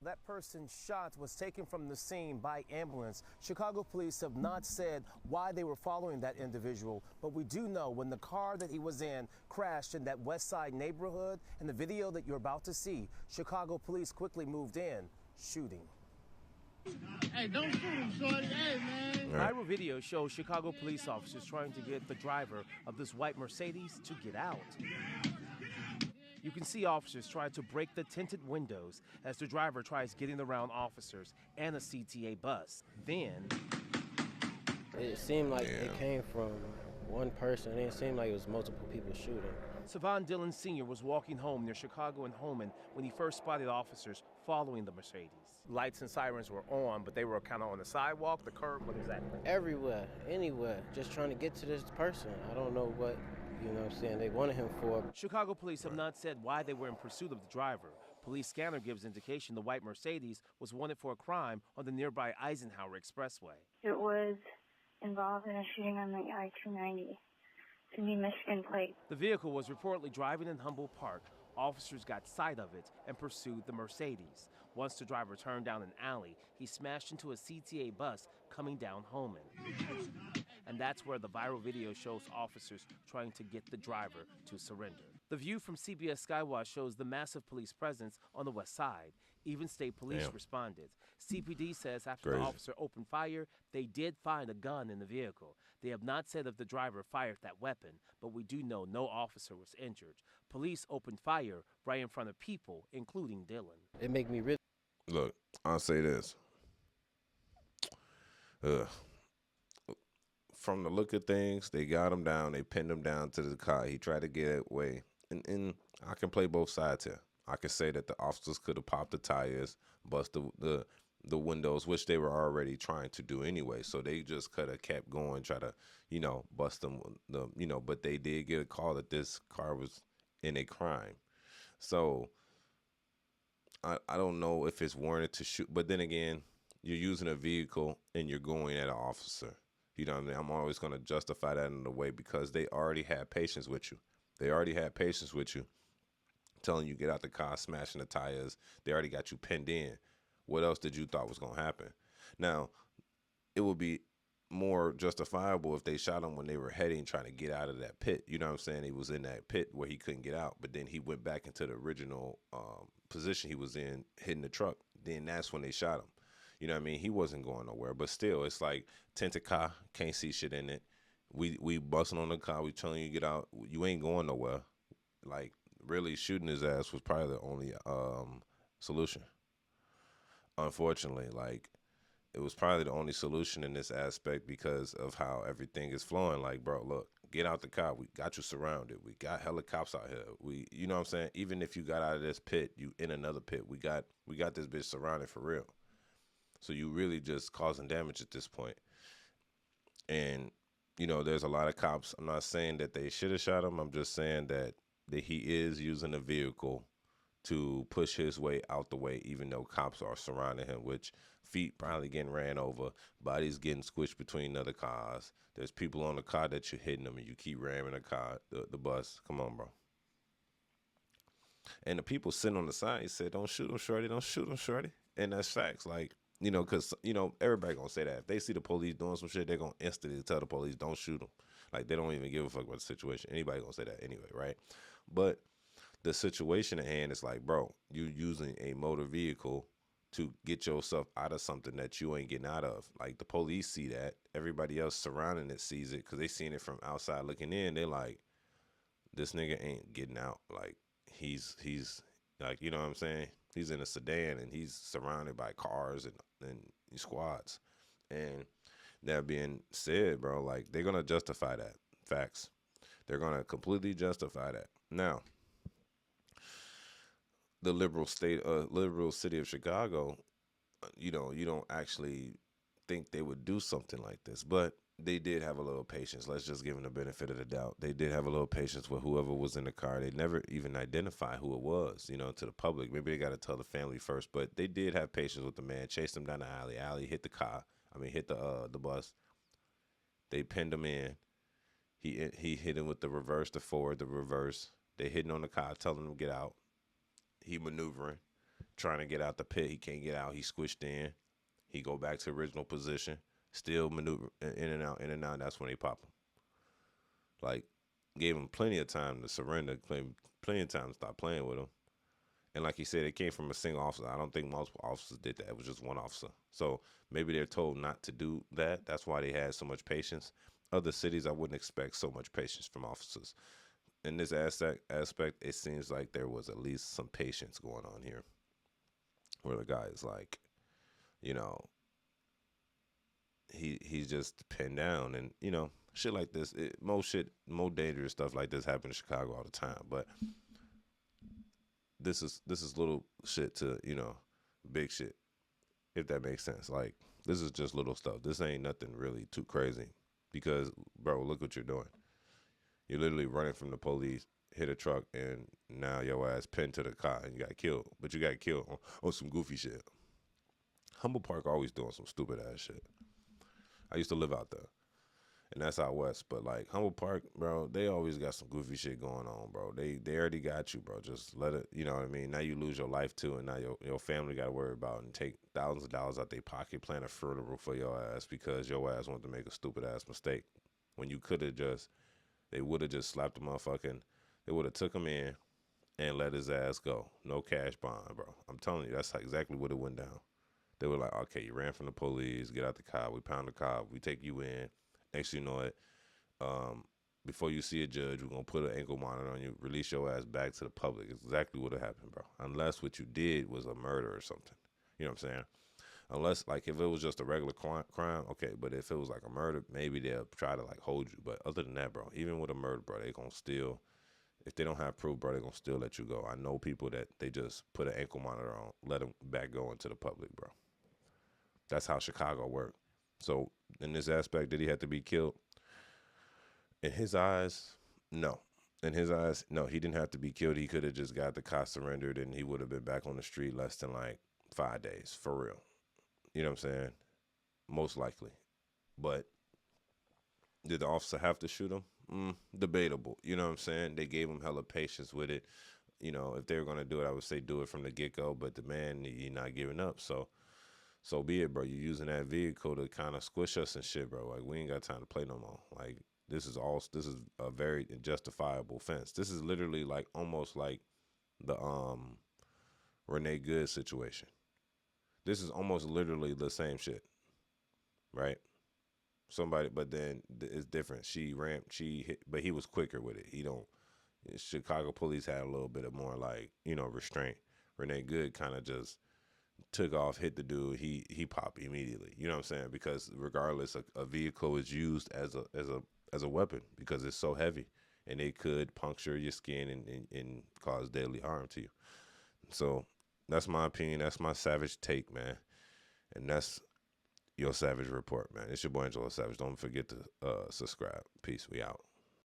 That person shot was taken from the scene by ambulance. Chicago police have not said why they were following that individual, but we do know when the car that he was in crashed in that West Side neighborhood, in the video that you're about to see, Chicago police quickly moved in, shooting. Hey, don't shoot him, shorty. Hey, man. Viral video shows Chicago police officers trying to get the driver of this white Mercedes to get out. You can see officers try to break the tinted windows as the driver tries getting around officers and a CTA bus. Then it seemed like it came from one person. It didn't seem like it was multiple people shooting. Savon Dillon Sr. was walking home near Chicago and Holman when he first spotted officers following the Mercedes. Lights and sirens were on, but they were kind of on the sidewalk, the curb, what exactly? Everywhere, anywhere, just trying to get to this person. I don't know what, you know what I'm saying, they wanted him for. Chicago police have not said why they were in pursuit of the driver. Police scanner gives indication the white Mercedes was wanted for a crime on the nearby Eisenhower Expressway. It was involved in a shooting on the I-290. To the Michigan plate. The vehicle was reportedly driving in Humboldt Park. Officers got sight of it and pursued the Mercedes. Once the driver turned down an alley, he smashed into a CTA bus coming down Holman. And that's where the viral video shows officers trying to get the driver to surrender. The view from CBS Skywatch shows the massive police presence on the west side. Even state police responded. CPD says after the officer opened fire, they did find a gun in the vehicle. They have not said if the driver fired that weapon, but we do know no officer was injured. Police opened fire right in front of people, including Dillon. It make me really... Look, I'll say this. From the look of things, they got him down. They pinned him down to the car. He tried to get away. And I can play both sides here. I can say that the officers could have popped the tires, bust the windows, which they were already trying to do anyway. So they just could have kept going, try to, bust them, but they did get a call that this car was in a crime. So I don't know if it's warranted to shoot, but then again, you're using a vehicle and you're going at an officer. You know what I mean? I'm always going to justify that in a way because they already had patience with you. They already had patience with you, telling you get out the car, smashing the tires. They already got you pinned in. What else did you thought was going to happen? Now, it would be more justifiable if they shot him when they were heading, trying to get out of that pit. You know what I'm saying? He was in that pit where he couldn't get out, but then he went back into the original position he was in, hitting the truck. Then that's when they shot him. You know what I mean? He wasn't going nowhere, but still, it's like tinted car, can't see shit in it. We busting on the car, we telling you get out. You ain't going nowhere. Like, really shooting his ass was probably the only solution. Unfortunately, like, it was probably the only solution in this aspect because of how everything is flowing. Like, bro, look, get out the car. We got you surrounded. We got hella cops out here. You know what I'm saying? Even if you got out of this pit, you in another pit. We got this bitch surrounded for real. So you really just causing damage at this point. And, there's a lot of cops. I'm not saying that they should have shot him. I'm just saying that he is using a vehicle to push his way out the way, even though cops are surrounding him, which feet probably getting ran over, bodies getting squished between other cars. There's people on the car that you're hitting them and you keep ramming the car, the bus. Come on, bro. And the people sitting on the side said, don't shoot him, shorty. Don't shoot him, shorty. And that's facts. Like, because, everybody going to say that. If they see the police doing some shit, they're going to instantly tell the police, don't shoot them. Like, they don't even give a fuck about the situation. Anybody going to say that anyway, right? But the situation at hand is like, bro, you using a motor vehicle to get yourself out of something that you ain't getting out of. Like, the police see that. Everybody else surrounding it sees it because they seen it from outside looking in. They like, this nigga ain't getting out. Like, he's like, you know what I'm saying? He's in a sedan and he's surrounded by cars and squads. And that being said, bro, like, they're going to justify that. Facts. They're going to completely justify that. Now, the liberal city of Chicago, you don't actually think they would do something like this, but they did have a little patience. Let's just give them the benefit of the doubt. They did have a little patience with whoever was in the car. They never even identified who it was, to the public. Maybe they got to tell the family first, but they did have patience with the man. Chased him down the alley. Alley hit the car. Hit the bus. They pinned him in. He hit him with the reverse, the forward, the reverse. They hitting on the car, telling him to get out. He maneuvering. trying to get out the pit. He can't get out. He squished in. He go back to original position. Still maneuver in and out, in and out. That's when they pop him. Like, gave him plenty of time to surrender. Plenty of time to stop playing with him. And like he said, it came from a single officer. I don't think multiple officers did that. It was just one officer. So maybe they're told not to do that. That's why they had so much patience. Other cities, I wouldn't expect so much patience from officers. In this aspect, it seems like there was at least some patience going on here. Where the guy is like, you know, he's just pinned down. And, you know, shit like this, more dangerous stuff like this happen in Chicago all the time. But this is little shit to, you know, big shit, if that makes sense. Like, this is just little stuff. This ain't nothing really too crazy because, bro, look what you're doing. You're literally running from the police, hit a truck, and now your ass pinned to the car and you got killed. But you got killed on some goofy shit. Humble Park always doing some stupid ass shit. I used to live out there. And that's out west. But, like, Humble Park, bro, they always got some goofy shit going on, bro. They already got you, bro. Just let it, you know what I mean? Now you lose your life, too, and now your family got to worry about and take thousands of dollars out their pocket, plan a funeral for your ass because your ass wanted to make a stupid-ass mistake. When you could have just, they would have just slapped the motherfucking, they would have took him in and let his ass go. No cash bond, bro. I'm telling you, that's exactly what it went down. They were like, okay, you ran from the police, get out the car, we pound the car, we take you in. Next you know it, before you see a judge, we're going to put an ankle monitor on you, release your ass back to the public. It's exactly what happened, bro. Unless what you did was a murder or something. You know what I'm saying? Unless, like, if it was just a regular crime, okay. But if it was like a murder, maybe they'll try to, like, hold you. But other than that, bro, even with a murder, bro, they going to still, if they don't have proof, bro, they going to still let you go. I know people that they just put an ankle monitor on, let them back go into the public, bro. That's how Chicago worked. So in this aspect, did he have to be killed? In his eyes, no. In his eyes, no, he didn't have to be killed. He could have just got the car surrendered and he would have been back on the street less than like 5 days, for real. You know what I'm saying? Most likely. But did the officer have to shoot him? Debatable. You know what I'm saying? They gave him hella patience with it. You know, if they were going to do it, I would say do it from the get-go. But the man, he not giving up. So be it, bro. You're using that vehicle to kind of squish us and shit, bro. Like, we ain't got time to play no more. Like, this is a very justifiable offense. This is literally like almost like the Renee Good situation. This is almost literally the same shit, right? Somebody, but then it's different. She hit, but he was quicker with it. Chicago police had a little bit of more like, you know, restraint. Renee Good kind of just took off, hit the dude, he popped immediately. You know what I'm saying? Because regardless, a vehicle is used as a weapon because it's so heavy and it could puncture your skin and cause deadly harm to you. So that's my opinion. That's my savage take, man. And that's your Savage Report, man. It's your boy Angelo Savage. Don't forget to subscribe. Peace. We out.